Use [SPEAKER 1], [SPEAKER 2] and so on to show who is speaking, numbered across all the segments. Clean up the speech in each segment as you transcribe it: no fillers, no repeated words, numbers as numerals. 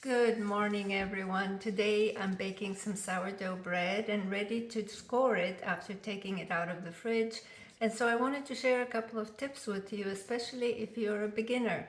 [SPEAKER 1] Good morning, everyone. Today I'm baking some sourdough bread and ready to score it after taking it out of the fridge. And so I wanted to share a couple of tips with you, especially if you're a beginner.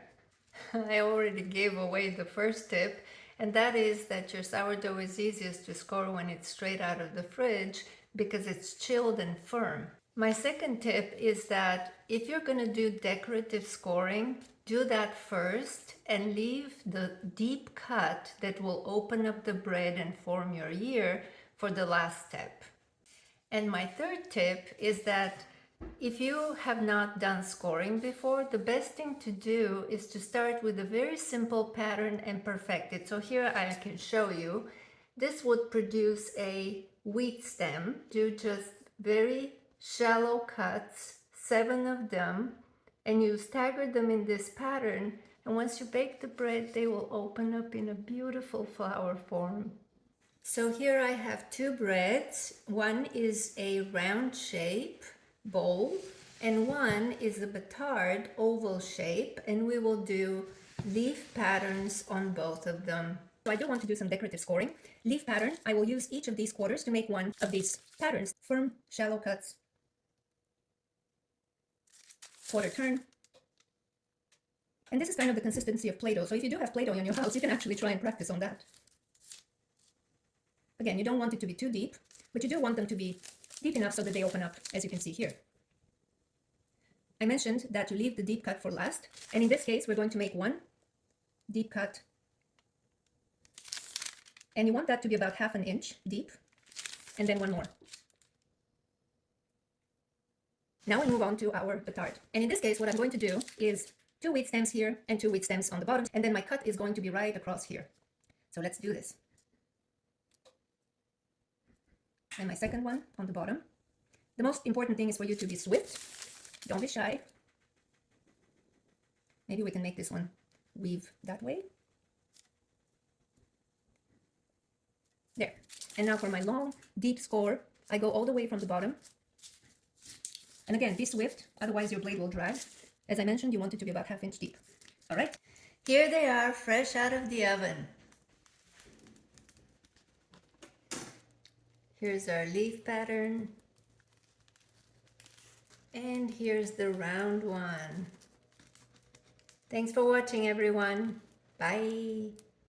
[SPEAKER 1] I already gave away the first tip, and that is that your sourdough is easiest to score when it's straight out of the fridge because it's chilled and firm. My second tip is that if you're going to do decorative scoring, do that first and leave the deep cut that will open up the bread and form your ear for the last step. And my third tip is that if you have not done scoring before, the best thing to do is to start with a very simple pattern and perfect it. So here I can show you. This would produce a wheat stem. Do just very shallow cuts, 7 of them, and you stagger them in this pattern. And once you bake the bread, they will open up in a beautiful flower form. So here I have 2 breads. One is a round shape bowl and one is a batard oval shape, and we will do leaf patterns on both of them. So I do want to do some decorative scoring. Leaf pattern, I will use each of these quarters to make one of these patterns. Firm, shallow cuts, quarter turn. And this is kind of the consistency of Play-Doh. So if you do have Play-Doh in your house, you can actually try and practice on that. Again, you don't want it to be too deep, but you do want them to be deep enough so that they open up, as you can see here. I mentioned that you leave the deep cut for last, and in this case, we're going to make one deep cut. And you want that to be about 1/2 inch deep, and then one more. Now we move on to our batard. And in this case, what I'm going to do is 2 wheat stems here and 2 wheat stems on the bottom, and then my cut is going to be right across here. So let's do this. And my second one on the bottom. The most important thing is for you to be swift. Don't be shy. Maybe we can make this one weave that way. There. And now for my long, deep score, I go all the way from the bottom. And again, be swift, otherwise your blade will drag. As I mentioned, you want it to be about 1/2 inch deep. All right? Here they are, fresh out of the oven. Here's our leaf pattern. And here's the round one. Thanks for watching, everyone. Bye.